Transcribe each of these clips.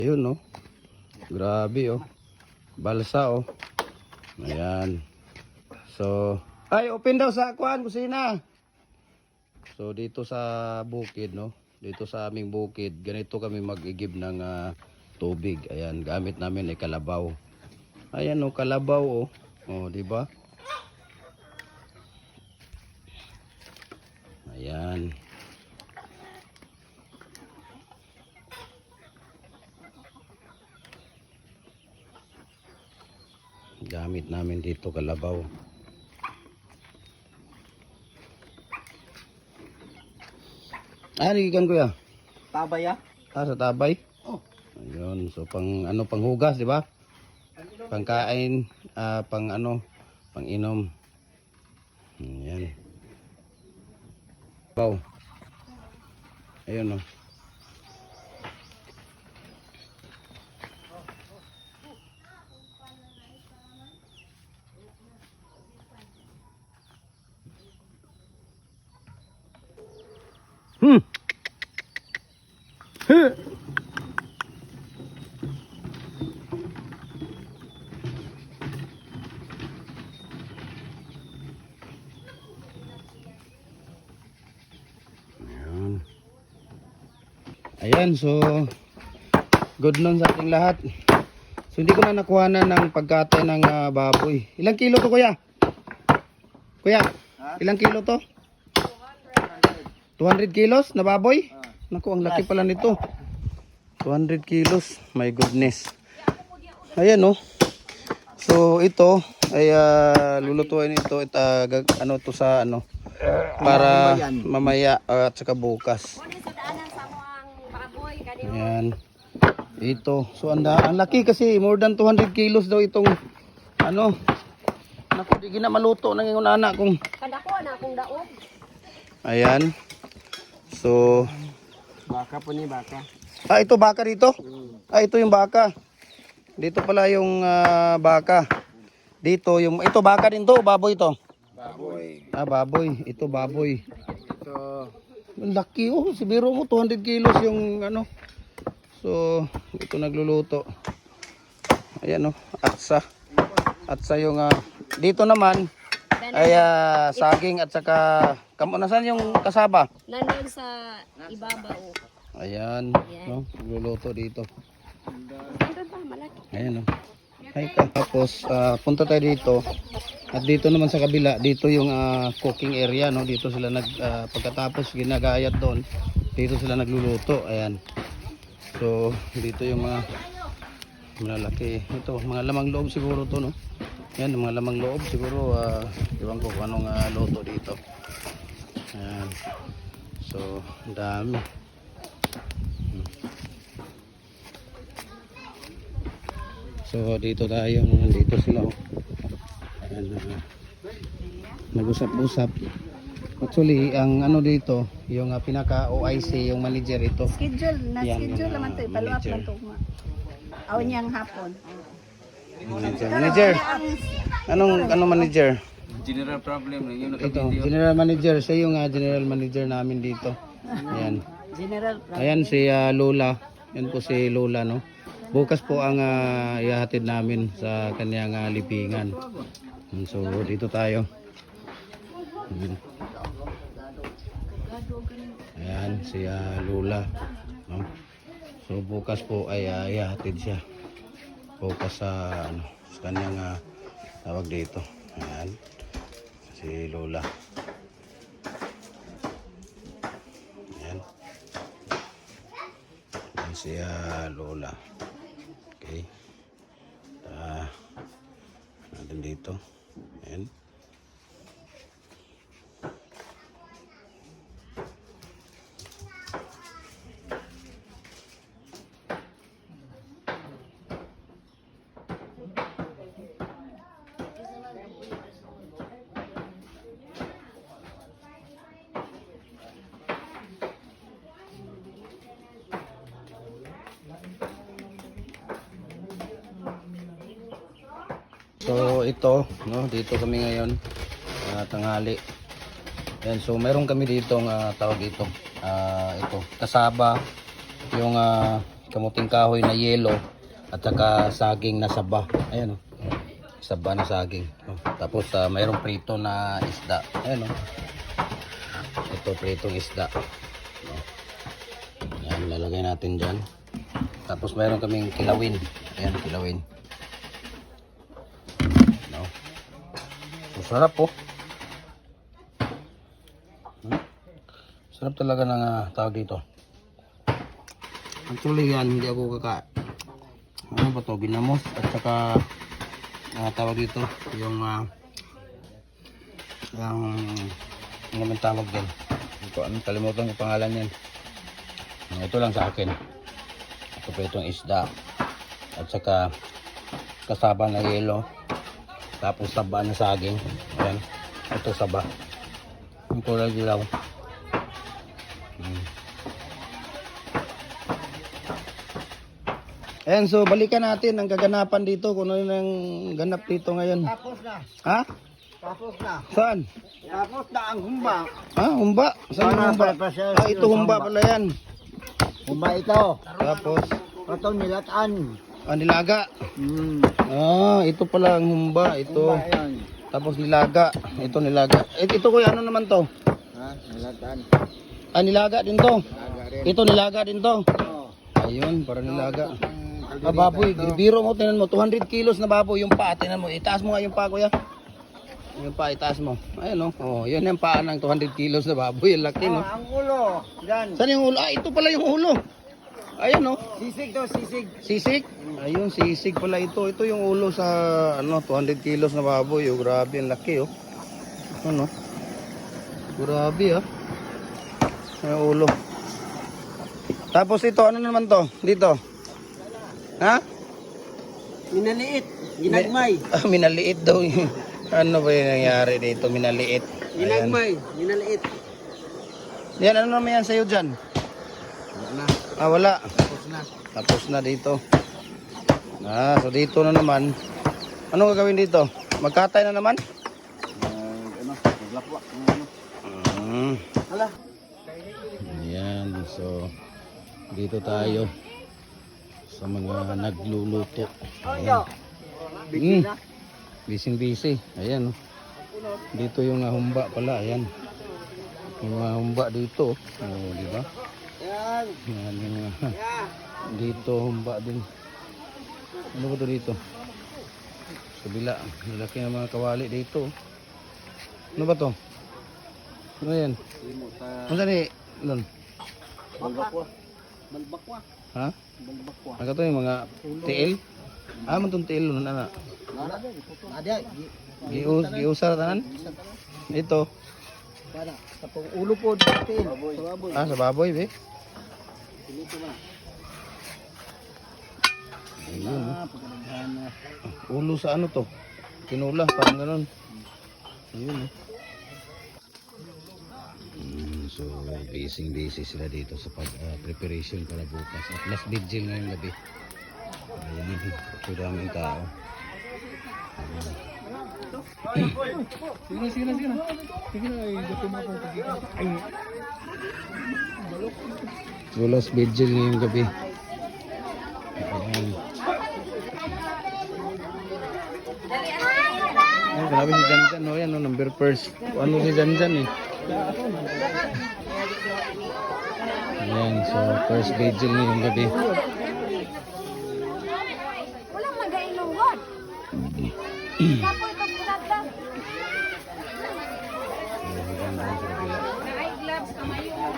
Ayun, no. Grabe, oh. Balsa, oh. Ayan. So, ay, open daw sa kuan, kusina. So, dito sa bukid, no. Dito sa aming bukid, ganito kami mag-igib ng tubig. Ayan, gamit namin ay kalabaw. Ayan, oh, kalabaw, oh. Oh, di ba? Ayan. Gamit namin dito kalabaw. Ikan kuya? Tabay ah. Sa tabay? Oh. Ayun, so pang ano, panghugas, di ba? Pangkain, pang ano, pang inom. Ayan. Wow. Ayun, oh. Ayan, so good noon sa ating lahat. So hindi ko na nakuhanan ng pagkatay ng baboy. Ilang kilo to kuya? Kuya, ilang kilo to? 200 kilos na baboy? Naku, ang laki pala nito. 200 kilos, my goodness. Ayan, oh. So ito ay lulutuin ito ano to sa ano para mamaya at saka bukas. Ayan. Ito. So ang laki kasi more than 200 kilos daw itong ano. Naku, di gina maluto nang ingon anak kong. Kadako na akong daog. Ayan. So Baka po ni baka. ito baka dito. Ito yung baka. Dito pala yung baka. Dito yung ito baka din to, baboy to. Baboy. Baboy. Ito baboy. Ito. Ang laki, oh. Si biro mo 200 kilos yung ano. So, ito nagluluto. Ayan, oh, atsa. Atsa yung dito naman ay saging at saka nasaan yung kasaba? Nandun sa ibabaw. Ayan, no, nagluluto dito. Nandun pa, malaki. Ayan, oh. Tapos punta tayo dito. At dito naman sa kabila, dito yung cooking area, no. Dito sila pagkatapos ginagayat doon, dito sila nagluluto. Ayan. So, dito yung mga malalaki. Ito, mga lamang loob siguro to, no. Yan, mga lamang loob siguro, iwan ko kung anong luto dito. Ayan. So, ang dami. So, dito tayo, dito sila, oh. Ayan, nag-usap-usap. Actually, ang ano dito, yung pinaka OIC, yung manager ito. Schedule, na-schedule naman ito. Follow up manager. na ito. Awan niyang hapon. Manager. Anong manager? General problem na yun. Ito, general manager. Siya yung general manager namin dito. Ayan. General. Ayan si Lola. Yan po si Lola, no. Bukas po ang ihahatid namin sa kanyang libingan. So, dito tayo. Ayan, si Lola, no? So bukas po ay ihahatid siya. Bukas sa kanyang tawag dito. Ayan, si Lola. Ayan. Ayan si Lola. Okay. Natin dito. Ayan. So ito, no, dito kami ngayon tanghali. Yan, so meron kami dito tawag ito. Ito, kasaba yung kamuting kahoy na yelo at saka saging na saba. Ayan, oh. Saba na saging. Oh. Tapos mayroong prito na isda. Ayan, oh. Ito pritong isda. Oh. Ayan, lalagay natin dyan. Tapos mayroon kaming kilawin. Ayan, kilawin. No. Sarap po. Sarap talaga ng tawag dito. Actually yan, hindi ako kaka... Ano ba to? Ginamos at saka tawag dito yung ano naman tawag din. Kalimutan ko pangalan yan. Ito lang sa akin. Ito pa itong isda at saka kasaba na yelo. Tapos saba na saging. Ayan. Ito saba. Ang kulay dilaw. Ayan, so balikan natin ang kaganapan dito. Kung ano yung ganap dito ngayon. Tapos na. Ha? Tapos na. Saan? Tapos na ang humba. Ha? Humba? Saan yung humba? Ito humba pala yan. Humba ito. Tapos, Ito nilataan. nilaga. Ito pala ang humba. Ito. Humba yan. Tapos nilaga. Ito nilaga. Ito kuya, ano naman to? Ha? Nilataan. Nilaga din to. Aga rin. Ito nilaga din to. Oo. Ayun, para nilaga. Baboy, biro mo, tinan mo, 200 kilos na baboy yung paa, tinan mo, itaas mo nga yung paa kuya. Yung paa, itaas mo. Ayun oh, yun yung paa ng 200 kilos na baboy, yung laki no. Ang ulo. Yan. Saan yung ulo? Ito pala yung ulo. Ayun oh, Sisig daw, sisig. sisig. Ayun, sisig pala ito. Ito yung ulo sa 200 kilos na baboy, oh, grabe, yung laki oh. Ano? Grabe ah. Yung ulo. Tapos ito, ano naman to? Dito. Ha? Minaliit. Ginagmay. Minaliit daw yung... Ano ba yung nangyari dito? Minaliit. Ayan. Ginagmay. Minaliit. Yan, ano naman yan sa'yo dyan? Wala. Wala. Tapos na. Tapos na dito. So dito na naman. Ano gagawin dito? Magkatay na naman? Maglapwa. Hala. Ayan, so dito tayo sa mga nagluluto. Ayan. Busy. Ayan. Dito yung humba pala. Ayan. Yung humba dito. Oh, di ba? Yan. Ayan yung dito humba din. Ano ba to dito? Kabila. Malaki ng mga kawali dito. Ano ba to? Ano yan? Ano saan eh? Lon? Balbakwa. Balbakwa. Ha? Balbakwa. Ano to yung mga tiil? Man itong tiil nun, ana. Ada. Giusar tanan? Ito. Para sa ulo po dito. Baboy. Sa baboy, be. Ayun. Ulo sa ano to? Tinula, parang ganun. Ayun. So, busy sila dito sa preparation para bukas. At last vigil ngayong gabi. Ayun, ito daming tao. Sige na. So, last vigil ngayong gabi. Ayan. Ay, grabe si Janjan, no? Yan, no? Number first. Ano si Janjan, eh? Ayan, so first vigil ngayong gabi. Walang mag-ainungon. Kapo ito pinagda. Ay, gloves kamay yung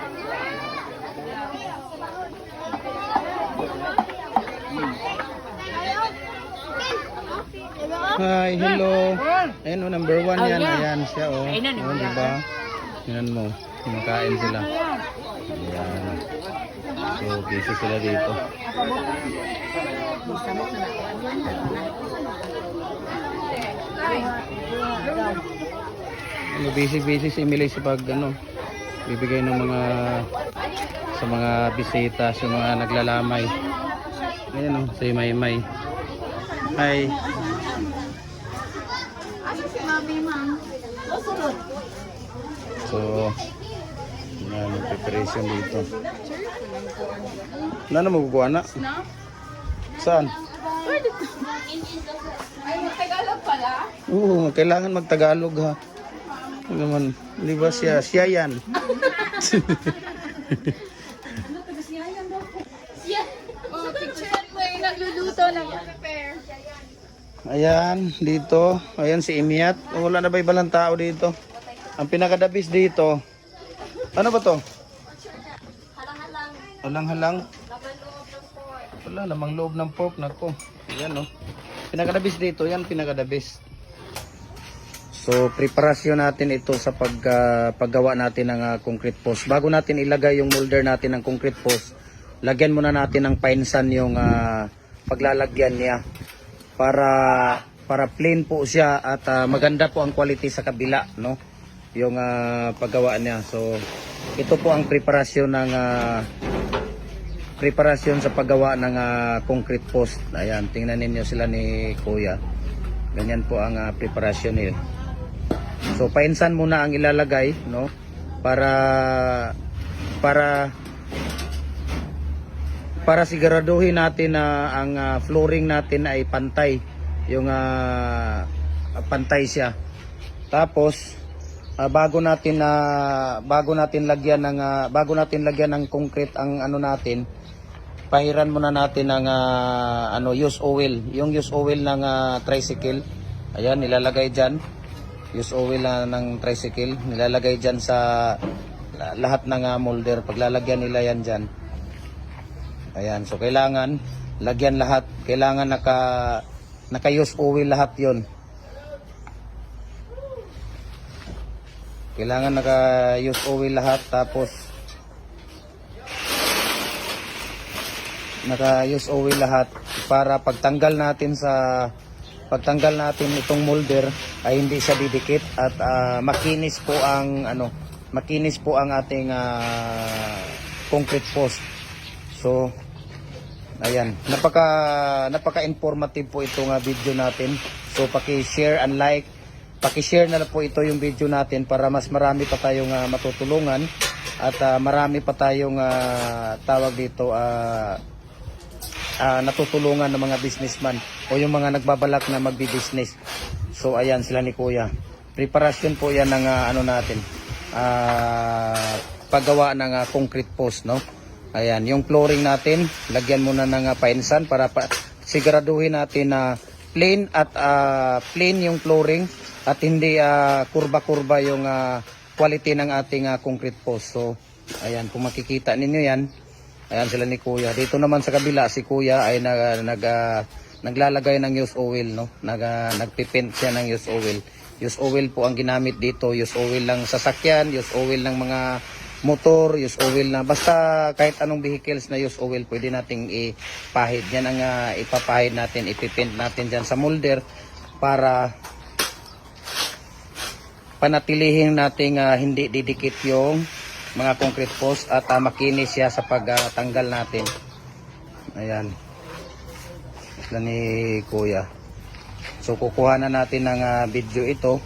Hi, hello. Ayan, oh, number 1 yan. Ayan siya, oh. Oh, diba? Yan mo. Kumakain sila. Ayan. So, busy sila dito. Busy si Emily sa pag, bibigay ng mga sa mga bisita, sa mga naglalamay. Ayan, oh, si Maymay. Hi. So, Yan, yung preparation dito. Ano mo kukuha na? Saan? Ay, Tagalog pala? Oo, kailangan magtagalog ha. Ano naman, di ba siya? Siya yan. Oh, picture mo yung nagluluto ng prepare. Ayan, dito. Ayan si Imiat. Wala na ba ibalang tao dito? Ang pinakadabis dito. Ano ba to? Halang-halang. Wala, lamang loob ng pork. Nako. Ayan oh. Pinakadabis dito. Yan pinakadabis. So, preparasyon natin ito sa paggawa natin ng concrete post. Bago natin ilagay yung molder natin ng concrete post, lagyan muna natin ng painsan yung paglalagyan niya para plain po siya at maganda po ang quality sa kabila, no? Yung paggawa niya. So, ito po ang preparasyon ng preparasyon sa paggawa ng concrete post. Ayan, tingnan ninyo sila ni Kuya. Ganyan po ang preparasyon nila. So painsan muna ang ilalagay, no? Para siguraduhin natin na ang flooring natin ay pantay, yung pantay siya. Tapos bago natin lagyan ng concrete ang ano natin, pahiran muna natin ng used oil, yung used oil ng tricycle. Ayan, nilalagay diyan. Use oil ng tricycle, nilalagay dyan sa lahat ng molder. Paglalagyan nila yan dyan. Ayan, so kailangan lagyan lahat. Kailangan naka-use oil lahat yon. Kailangan naka-use oil lahat. Tapos naka-use oil lahat para pagtanggal natin itong molder ay hindi siya didikit at makinis po ang ating concrete post. So ayan, napaka-informative po itong video natin. So paki-share and like, paki-share na po ito yung video natin para mas marami pa tayong matutulungan at marami pa tayong tawag dito natutulungan ng mga businessman o yung mga nagbabalak na magbi-business. So ayan sila ni Kuya. Preparasyon po yan ng natin. Paggawa ng concrete post, no? Ayan, yung flooring natin, lagyan muna ng painsan para siguraduhin natin na plain at plain yung flooring at hindi kurba-kurba yung quality ng ating concrete post. So ayan, kung makikita ninyo yan. Ayan sila ni Kuya. Dito naman sa kabila, si Kuya ay naglalagay ng used oil, no? Nagpipint siya ng used oil. Used oil po ang ginamit dito. Used oil ng sasakyan, used oil ng mga motor, used oil na basta kahit anong vehicles na used oil pwede nating ipahid. Yan ang ipapahid natin, ipipint natin dyan sa molder para panatilihin nating hindi didikit yung mga concrete post at makinis siya sa pagtanggal natin. Ayan. Ito ni Kuya. So kukuha na natin ng video ito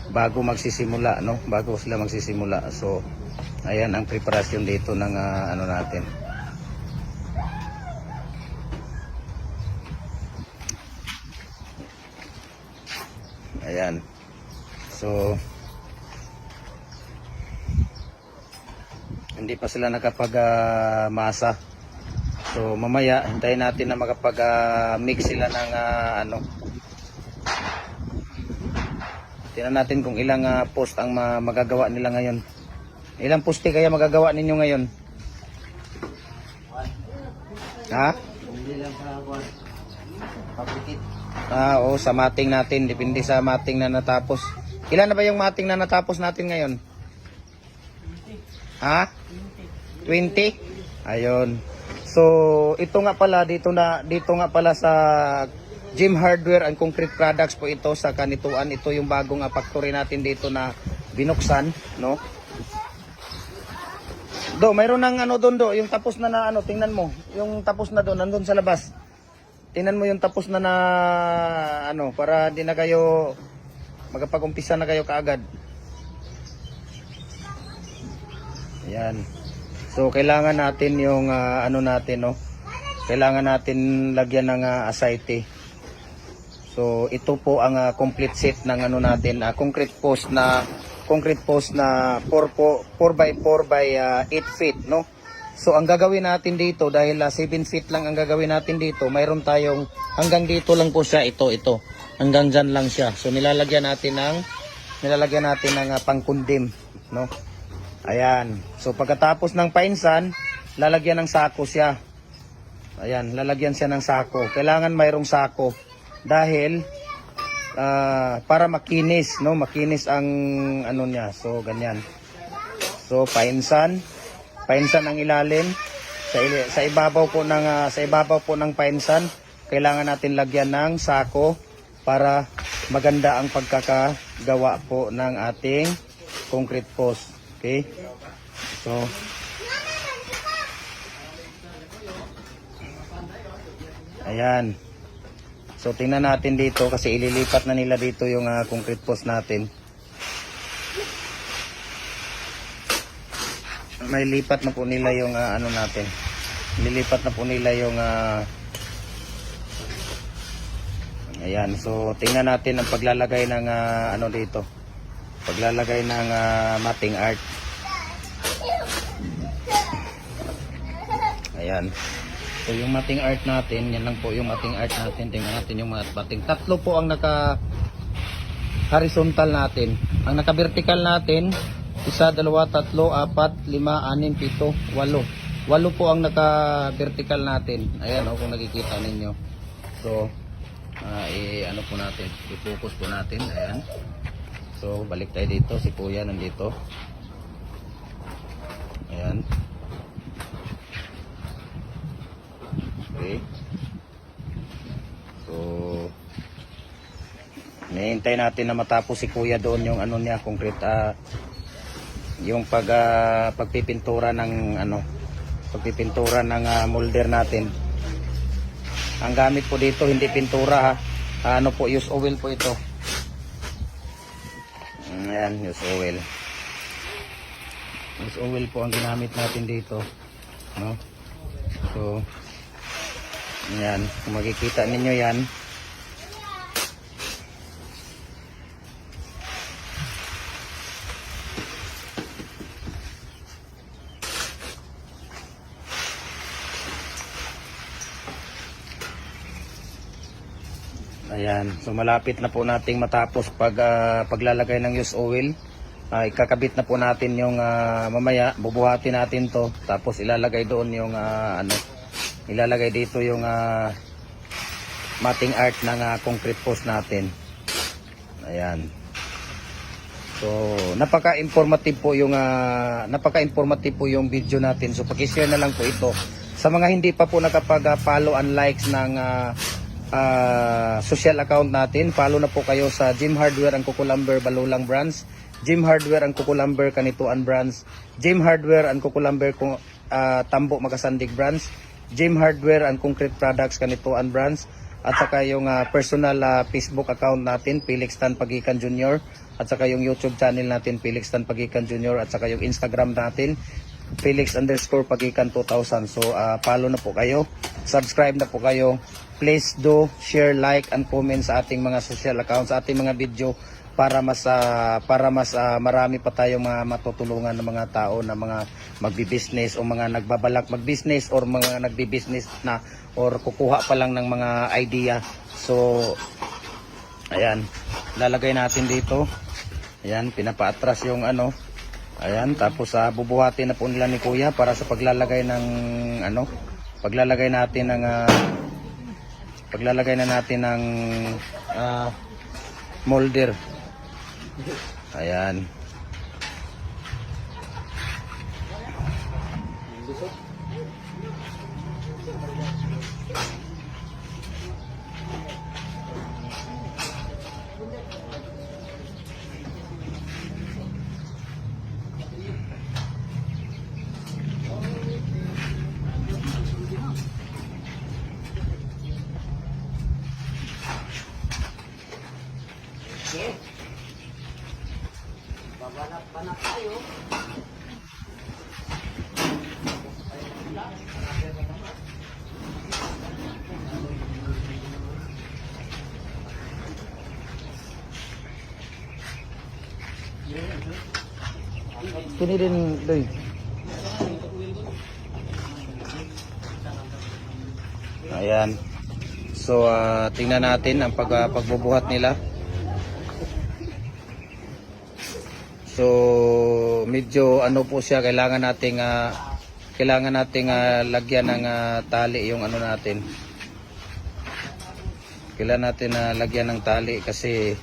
bago magsisimula, no? Bago sila magsisimula. So ayan ang preparasyon dito ng natin. Ayan. So hindi pa sila nakapag-masa. So mamaya hintayin natin na makapag-mix sila ng tingnan natin kung ilang post ang magagawa nila ngayon. Ilang poste kaya magagawa ninyo ngayon? Ha? Hindi lang sa pagpikit. Oo, sa mating natin. Depende sa mating na natapos. Ilan na ba yung mating na natapos natin ngayon? Ha? 20? Ayun. So, ito nga pala dito nga pala sa Gym Hardware and Concrete Products po ito sa Kanituan. Ito yung bagong factory natin dito na binuksan, no? Do, mayroon ng doon yung tapos na tingnan mo. Yung tapos na doon, nandun sa labas. Tingnan mo yung tapos na para di na kayo magpag-umpisa na kayo kaagad. Ayan. So kailangan natin yung ano natin, no. Kailangan natin lagyan ng asite. So ito po ang complete set ng ano natin, concrete post na 4x4 by 8 feet, no. So ang gagawin natin dito, dahil 7 feet lang ang gagawin natin dito, mayroon tayong hanggang dito lang po siya, ito. Hanggang dyan lang siya. So nilalagyan natin ng pangkundim, no. Ayan. So pagkatapos ng painsan, lalagyan ng sako siya. Ayan, lalagyan siya ng sako. Kailangan mayroong sako dahil para makinis, no, makinis ang ano niya. So ganyan. So painsan ang ilalim, sa ibabaw po ng painsan, kailangan natin lagyan ng sako para maganda ang pagkakagawa po ng ating concrete post. Okay? So ayan. So tingnan natin dito kasi ililipat na nila dito yung concrete post natin. May lipat na po nila yung ano natin. Nilipat na po nila yung ayan. So tingnan natin ang paglalagay ng ano dito. Paglalagay ng matting art. Ayan. So yung matting art natin, yan lang po yung matting art natin. Tingnan natin yung matting. Tatlo po ang naka horizontal natin. Ang naka vertical natin, 1, 2, 3, 4, 5, 6, 7, 8. 8 po ang naka vertical natin. Ayan kung nakikita ninyo. So ano po natin, i-focus po natin. Ayan. So balik tayo dito, si Kuya nandito. Ayan. Okay. So hinihintay natin na matapos si Kuya doon yung ano niya, concrete yung pagpipintura ng pagpipintura ng molder natin. Ang gamit po dito hindi pintura ano po, use oil po ito. Ayan, use oil. Use oil po ang ginamit natin dito, no? So ayan, kung makikita ninyo yan. Ayan, so malapit na po nating matapos paglalagay ng use oil. Ikakabit na po natin yung mamaya, bubuhatin natin to, tapos ilalagay doon yung ilalagay dito yung matting art ng concrete post natin. Ayan. So napaka-informative po yung video natin. So paki-share na lang po ito sa mga hindi pa po nakapag-follow and likes ng social account natin. Follow na po kayo sa Jim Hardware ang Kukulamber Balulang Branch, Jim Hardware ang Kukulamber Kanituan Branch, Jim Hardware ang Kukulamber Tambo Magasandig Branch, Jim Hardware ang Concrete Products Kanituan Branch, at saka yung personal Facebook account natin, Felix Tan Pagikan Jr., at saka yung YouTube channel natin, Felix Tan Pagikan Jr., at saka yung Instagram natin, Felix_Pagikan 2000. So follow na po kayo, subscribe na po kayo. Please do share, like, and comment sa ating mga social accounts, sa ating mga video, para mas marami pa tayong mga matutulungan ng mga tao na mga magbi-business o mga nagbabalak mag-business or mga nagbi-business na or kukuha pa lang ng mga idea. So ayan, lalagay natin dito. Ayan, pinapaatras yung ano. Ayan, tapos bubuhatin na po nila ni Kuya para sa paglalagay ng paglalagay na natin ng molder. Ayan. Kini din, doy. Ayan. So, tingnan natin ang pagbubuhat nila. So, medyo ano po siya, kailangan nating lagyan ng tali yung ano natin. Kailangan natin lagyan ng tali kasi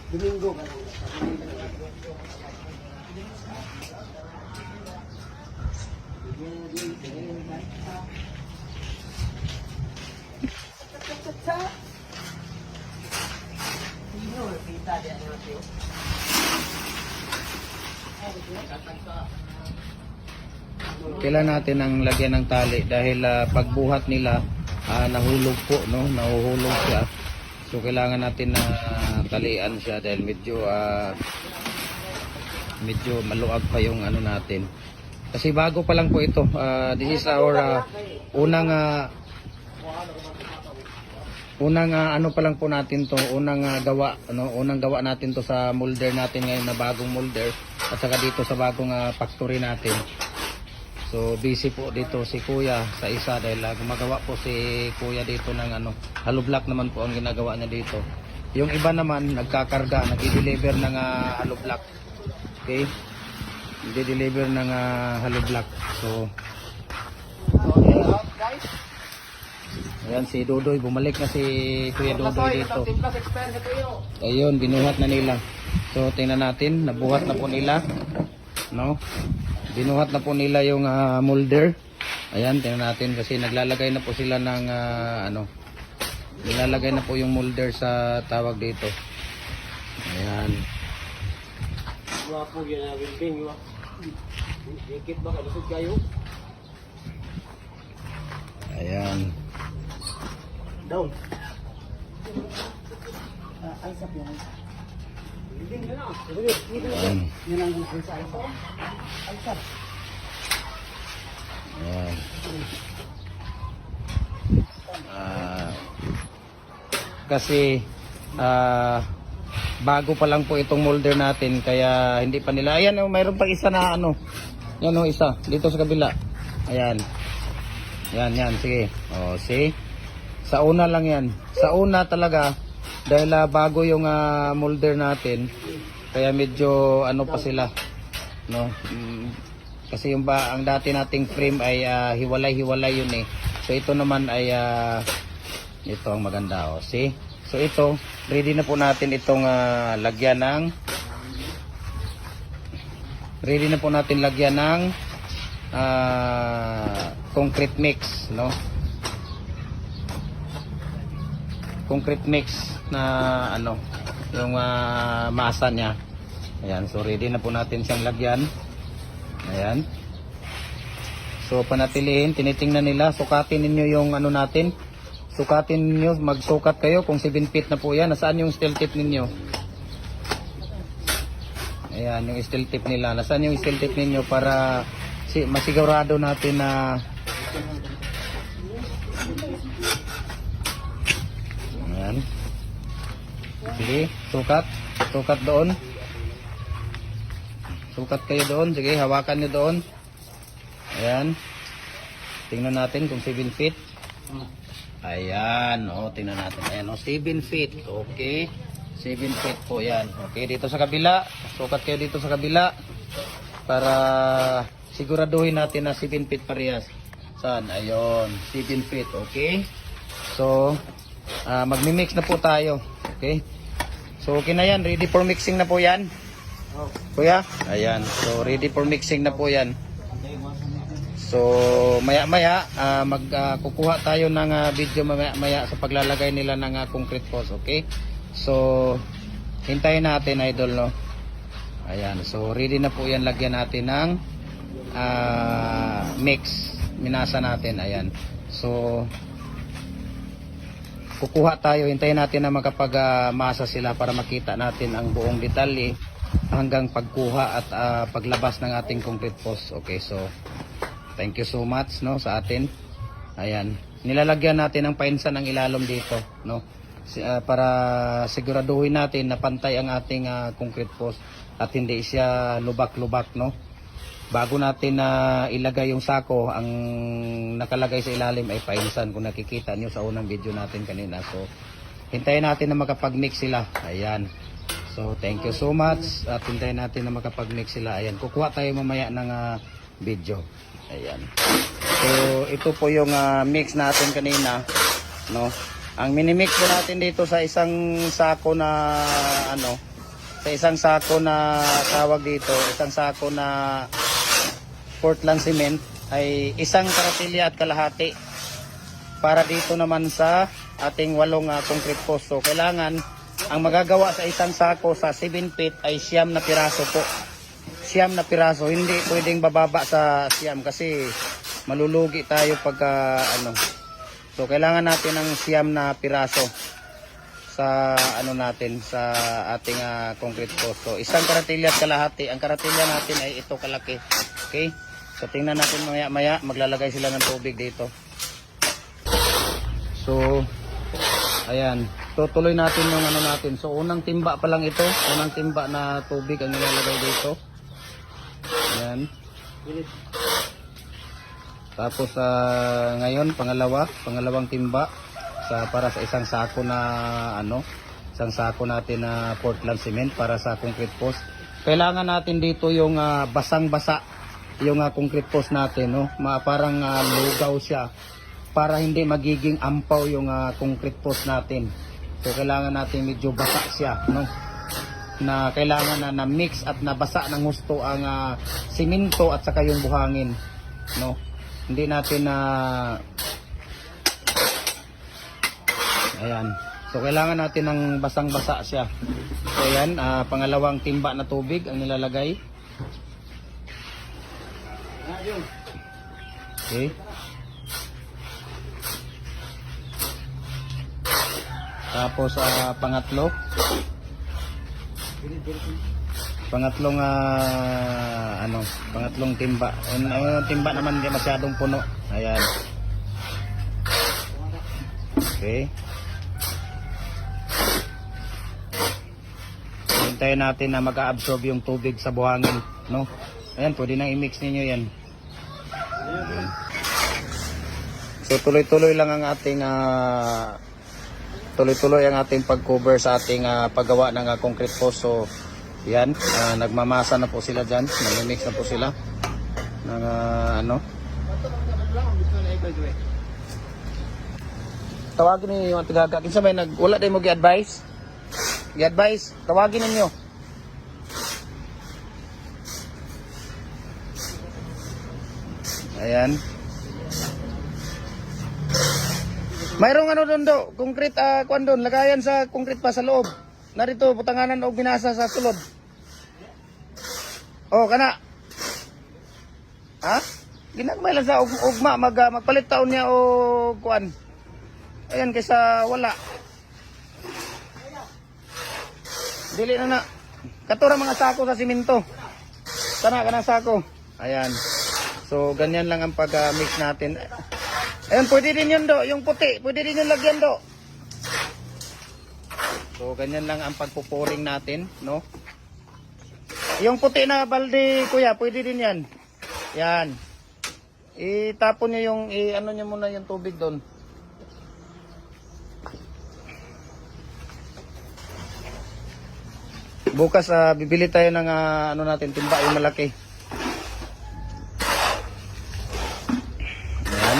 kailangan natin ang lagyan ng tali dahil pagbuhat nila nahulog po, no, nahuhulog siya. So kailangan natin na talian siya dahil medyo maluag pa yung ano natin. Kasi bago pa lang po ito. This is our unang ano pa lang po natin to, unang gawa natin to sa molder natin ngayon na bagong molder at saka dito sa bagong factory natin. So busy po dito si Kuya sa isa dahil gumagawa po si Kuya dito ng hollow block naman po ang ginagawa niya dito. Yung iba naman nagkakarga, nag-deliver ng hollow block. Okay? Nag-deliver ng hollow block. So ayan si Dodoy, bumalik na si Kuya Dodoy dito. Ayun, binuhat na nila. So tingnan natin, nabuhat na po nila. No? Binuhat na po nila yung molder. Ayan, tingnan natin kasi naglalagay na po sila ng nilalagay na po yung molder sa tawag dito. Ayan. Wapo ginawin din, wa. Dikit ba kalusod kayo? Ayan. Down. Ayan. Ayan. Kasi bago pa lang po itong molder natin kaya hindi pa nila. Ayan, mayroon pa isa na yan isa dito sa kabila. Ayan. Yan, sige. See? Sa una lang yan. Sa una talaga dahil bago yung molder natin kaya medyo pa sila, no? Kasi ang dati nating frame ay hiwalay-hiwalay yun eh. So ito naman ay ito ang maganda, see? So ito, ready na po natin itong lagyan ng concrete mix, no? Concrete mix na yung masa niya. Ayan, so ready na po natin siyang lagyan. Ayan. So panatilihin, tinitingnan nila, sukatin ninyo yung natin. Sukatin ninyo, magsukat kayo kung 7 feet na po yan. Nasaan yung steel tip ninyo? Ayan, yung steel tip nila. Nasaan yung steel tip ninyo para masigurado natin na ayan. Sige, sukat doon. Sukat kayo doon. Sige, hawakan nyo doon. Ayan. Tingnan natin kung 7 feet. Ayan, tingnan natin. Ayan, 7 feet. Okay. 7 feet po yan. Okay, dito sa kabila. Sukat kayo dito sa kabila. Para siguraduhin natin na 7 feet parehas. Saan? Ayun, 7 feet. Okay. So, magmi-mix na po tayo. Okay. So, okay na yan. Ready for mixing na po yan. Kuya? Ayan. So, ready for mixing na po yan. So, maya-maya, kukuha tayo ng video maya-maya sa paglalagay nila ng concrete post. Okay. So, hintayin natin, idol, no? Ayan. So, ready na po yan. Lagyan natin ng mix. Minasa natin. Ayan. So, kukuha tayo, hintayin natin na makapag-masa sila para makita natin ang buong detalye hanggang pagkuha at paglabas ng ating concrete post. Okay, so thank you so much, no, sa atin. Ayan, nilalagyan natin ng painsan ng ilalom dito, no, para siguraduhin natin na pantay ang ating concrete post at hindi siya lubak-lubak, no. bago natin na ilagay yung sako, ang nakalagay sa ilalim ay painsan kung nakikita nyo sa unang video natin kanina. So hintayin natin na makapag-mix sila. Ayan. So thank you so much at hintayin natin na makapag-mix sila. Ayan, kukuha tayo mamaya ng video. Ayan. So ito po yung mix natin kanina, no? Ang minimix po natin dito sa isang sako na sa isang sako na tawag dito, isang sako na Portland cement ay isang karatilya at kalahati. Para dito naman sa ating 8 concrete post. So kailangan ang magagawa sa isang sako sa 7 feet ay 9 na piraso po. 9 na piraso, hindi pwedeng bababa sa 9 kasi malulugi tayo pagka So kailangan natin ng 9 na piraso sa natin sa ating concrete post. So isang karatilya at kalahati. Ang karatilya natin ay ito kalaki. Okay? So tingnan natin maya maglalagay sila ng tubig dito. So ayan, tutuloy natin yung natin. So unang timba pa lang ito, unang timba na tubig ang nilalagay dito. Ayan. Tapos ngayon pangalawang timba para sa isang sako na isang sako natin na Portland cement para sa concrete post. Kailangan natin dito yung basang-basa yung concrete post natin, no? Parang lugaw siya para hindi magiging ampaw yung concrete post natin. So kailangan natin medyo basa siya, no? Na kailangan na mix at nabasa ng gusto ang simento at saka yung buhangin, no? Hindi natin ayan. So kailangan natin ng basang-basa siya. So ayan, pangalawang timba na tubig ang nilalagay. Okay. Tapos pangatlong pangatlong timba. Ang timba naman hindi masyadong puno. Ayan. Okay. Hintayin natin na mag-absorb yung tubig sa buhangin, no? Ayan, pwede nang i-mix ninyo yan. Ayan. So tuloy-tuloy lang ang ating pag-cover sa ating paggawa ng concrete post. So yan, nagmamasa na po sila dyan, nag-mix na po sila ng tawagin niyo yung tagaga. Kinsa may wala din mo gi-advise? Gi-advise, tawagin ninyo. Ayan. Mayroong doon do, concrete kuan doon, lagayan sa concrete pa sa loob. Narito butanganan og binasa sa sulod. Oh, kana. Ha? Ginagmay lang sa ugma magpalit taon niya og kuan. Ayan kaysa wala. Dili na. Katura mga sako sa simento. Kana sako. Ayan. So ganyan lang ang pag-mix natin. Ayan, pwede din yun do, yung puti, pwede din yung lagyan do. So ganyan lang ang pagpupuring natin, no? Yung puti na balde, kuya, pwede din yan. Yan. Itapon niyo yung, niyo muna yung tubig doon. Bukas bibili tayo ng natin, timba yung malaki. Yan.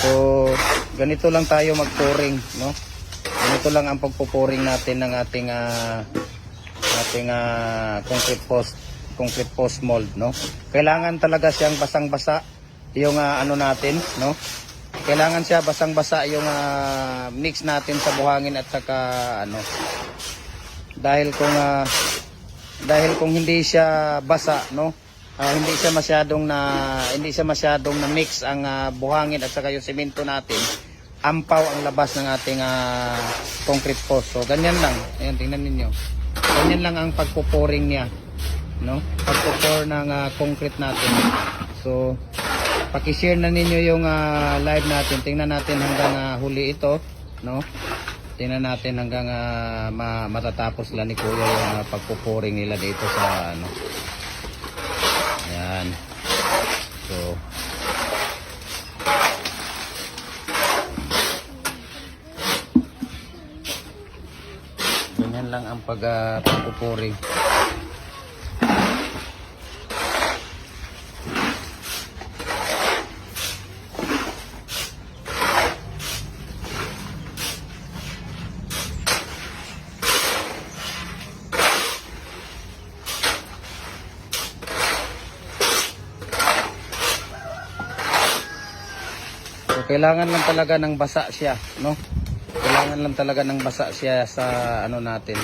So ganito lang tayo mag-pouring, no? Ganito lang ang pagpo-pouring natin ng ating concrete post mold, no? Kailangan talaga siyang basang-basa yung natin, no? Kailangan siya basang-basa yung mix natin sa buhangin at saka dahil kung hindi siya basa, no? Hindi siya masyadong na mix ang buhangin at saka yung semento natin. Ampaw ang labas ng ating concrete post. So ganyan lang. Ayan, tingnan niyo. Ganyan lang ang pagpo-pouring niya, no? Pagpo-pour ng concrete natin. So paki-share na ninyo yung live natin. Tingnan natin hanggang huli ito, no? tingnan natin hanggang matatapos lang ni Kuya yung pagpupuring nila dito sa ano. Ayan. So ganyan lang ang pagpupuring. So, kailangan lang talaga ng basa siya, no? Kailangan lang talaga ng basa siya sa ano natin.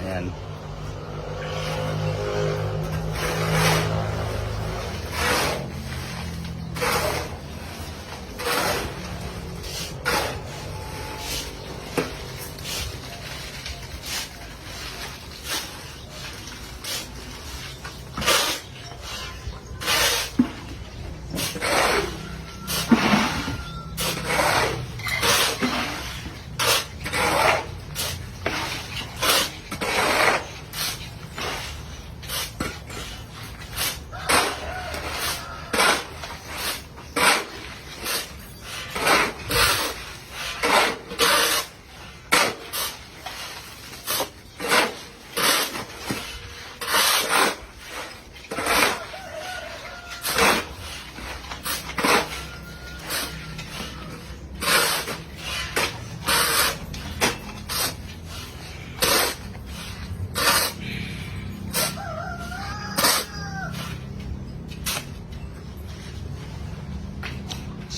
Ayan.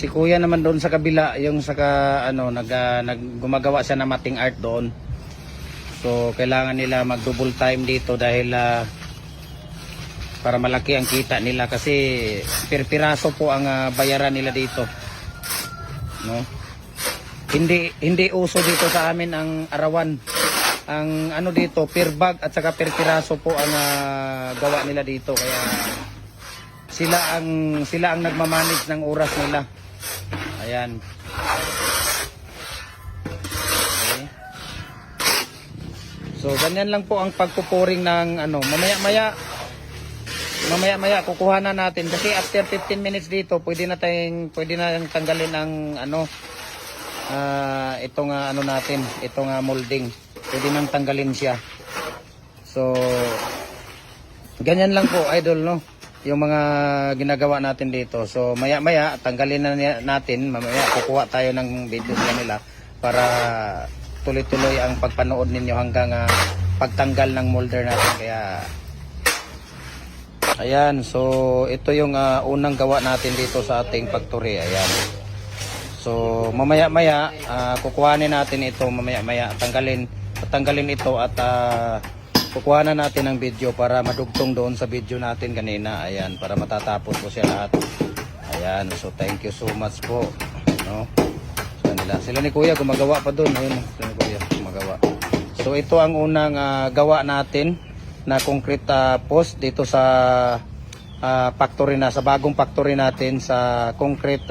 Si Kuya naman doon sa kabila, yung sa ano gumagawa siya ng mating art doon. So kailangan nila mag double time dito dahil para malaki ang kita nila kasi per piraso po ang bayaran nila dito. No? Hindi uso dito sa amin ang arawan. Ang ano dito per bag at saka per piraso po ang gawa nila dito, kaya sila ang nagmamanage ng oras nila. Ayan. Okay. So ganyan lang po ang pagpupuring ng ano. Mamaya-maya kukuha na natin kasi after 15 minutes dito pwede na tanggalin ang ano itong ano natin, itong molding. Pwede nang tanggalin siya. So ganyan lang po, idol, no, yung mga ginagawa natin dito. So maya-maya tanggalin na natin, mamaya kukuha tayo ng video nila para tuloy-tuloy ang pagpanood ninyo hanggang pagtanggal ng molder natin. Kaya ayan, so ito yung unang gawa natin dito sa ating factory. Ayan. So mamaya-maya kukuhanin natin ito, mamaya-maya tanggalin ito at kukuha na natin ang video para madugtong doon sa video natin kanina. Ayan, para matatapos po siya lahat. Ayan, so thank you so much po, no? Sila ni Kuya gumagawa pa doon. Ayun, sila ni Kuya gumagawa. So ito ang unang gawa natin na concrete post dito sa factory na, sa bagong factory natin sa concrete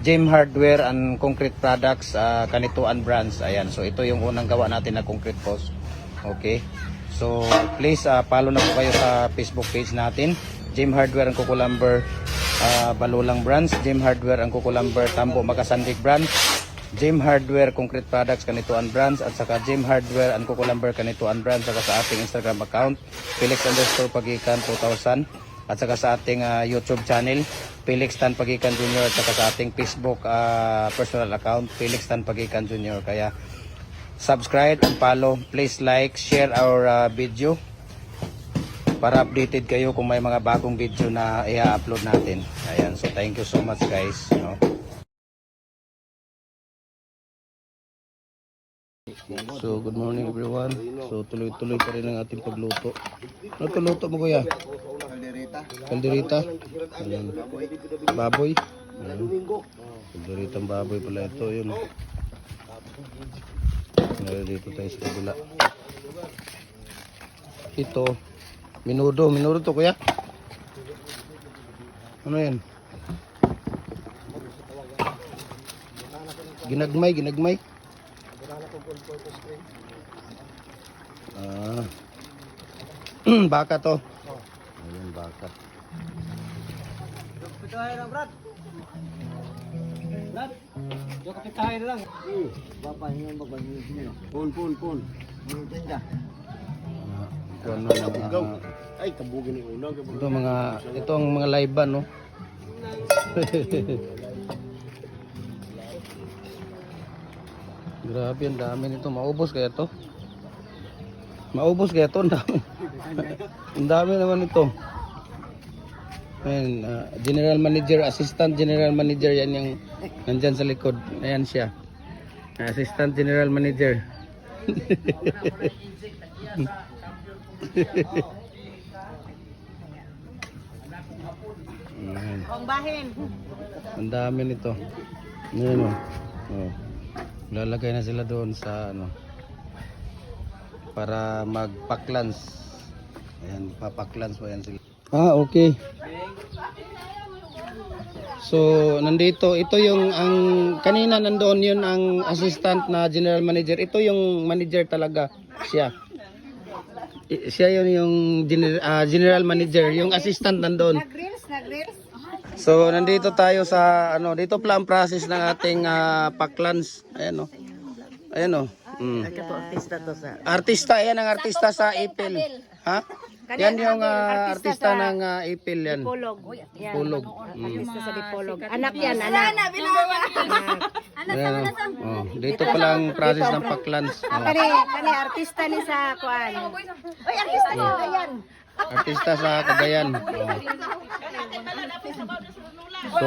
Gem Hardware and Concrete Products, Kanituan Brands. Ayan, so ito yung unang gawa natin na concrete post. Okay. So please follow na po kayo sa Facebook page natin, Gem Hardware and Kukulamber Balulang Brands, Gem Hardware and Kukulamber Tambo Makasandig Brands, Gem Hardware Concrete Products Kanituan Brands, at saka Gem Hardware and Kukulamber Kanituan Brands, saka sa ating Instagram account Felix_Pagikan 2000, at saka sa ating YouTube channel Felix Tan Pagikan Jr., at saka sa ating Facebook personal account Felix Tan Pagikan Jr. Kaya subscribe and follow. Please like, share our video para updated kayo kung may mga bagong video na i-upload natin. Ayan, so thank you so much guys, no? So good morning everyone. So tuloy-tuloy pa rin ang ating pagluto. Ano to luto mo, Kuya? Kalderita. Ayan. Baboy. Ayan. Kalderitang baboy pala ito, yun. Dito tayo sa kabila. Ito minudo to, Kuya. Ano yan? Ginagmay. Ah. Baka to. Ayun, baka. Kapitahin lang, Brad. Brad, yung kapitahin lang. Papahingan magpahingan. Pun. Minutin ka. Ano mga Ay, kabugin ni una. ito ang mga live ban, no? Grabe, ang dami nito. Maubos kaya to? Maubos kaya to? Ang dami. Ang dami naman ito. Ayan, General Manager, Assistant General Manager, yan yung nandyan sa likod. Ayan siya. Assistant General Manager. Ayan. Bahin. Ang dami nito. Ayan o. Oh. Lalagay na sila doon sa ano para magpaklans. Ayan, papaklans pa yan sila. Ah, okay. So, nandito, ito yung ang kanina nandoon yun ang assistant na general manager. Ito yung manager talaga siya. Siya yun yung general manager, yung assistant nandoon. Nag-reels. So nandito tayo sa ano, dito pala ang process ng ating paklans. Ayan oh. Ayan oh. Artista to sa. Artista, yan ang artista sa Ipil. Ha? Yan yung artista ng Ipil yan. Dipolog. Pulog. Artista sa Dipolog. Anak yan, anak. Ayan, oh. Dito pala ang process ng paklans. Oh. Kani artista ni sa kuan. Oy, artista ni Cagayan. Artista sa Cagayan. Oh. So,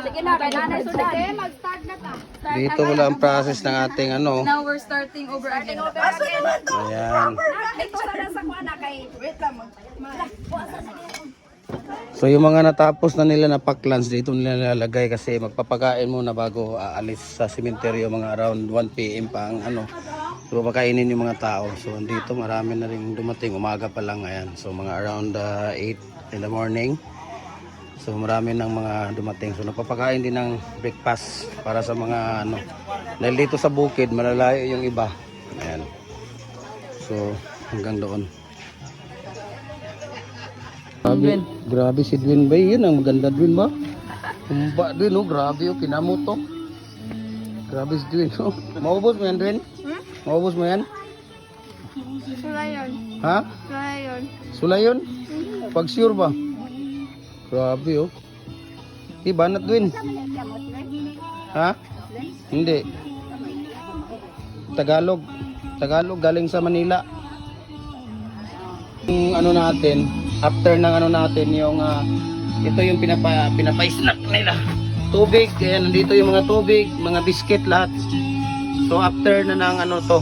Sige na, nanay sudan. Mag-start na ta. dito wala ang process ng ating ano. Now we're starting over again. Ayan. Ito sana sa kuan kay. Wait lang. So yung mga natapos na nila na paklans dito nila nilalagay kasi magpapakain muna bago aalis sa sementeryo mga around 1 PM pa ang ano. So papakainin yung mga tao. So dito marami na rin dumating, umaga pa lang ayan. So mga around 8 in the morning. So marami ng mga dumating. So nagpapakain din ng breakfast para sa mga ano. Dahil dito sa bukid malalayo yung iba. Ayan. So hanggang doon. Grabe si Dwin ba? Yun ang maganda Dwin ba? Kumba Dwin oh, grabe oh, kinamo to. Grabe si Dwin oh. Maubos mo yan Dwin? Maubos mo yan? Sulayon. Ha? Sulayon. Sulayon? Pag sure ba? Grabe oh. Di banat Dwin? Ha? Hindi. Tagalog. Tagalog galing sa Manila. Yung ano natin, after ng ano natin yung ito yung pinapa-snack nila. Tubig, kaya nandito yung mga tubig, mga biscuit lahat. So after na ng ano to,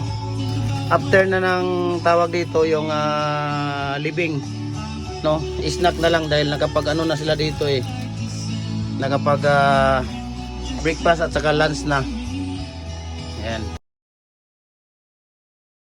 after na ng tawag dito yung living, no? Snack na lang dahil nakapag ano na sila dito eh. Nakapag breakfast at saka lunch na. Ayan.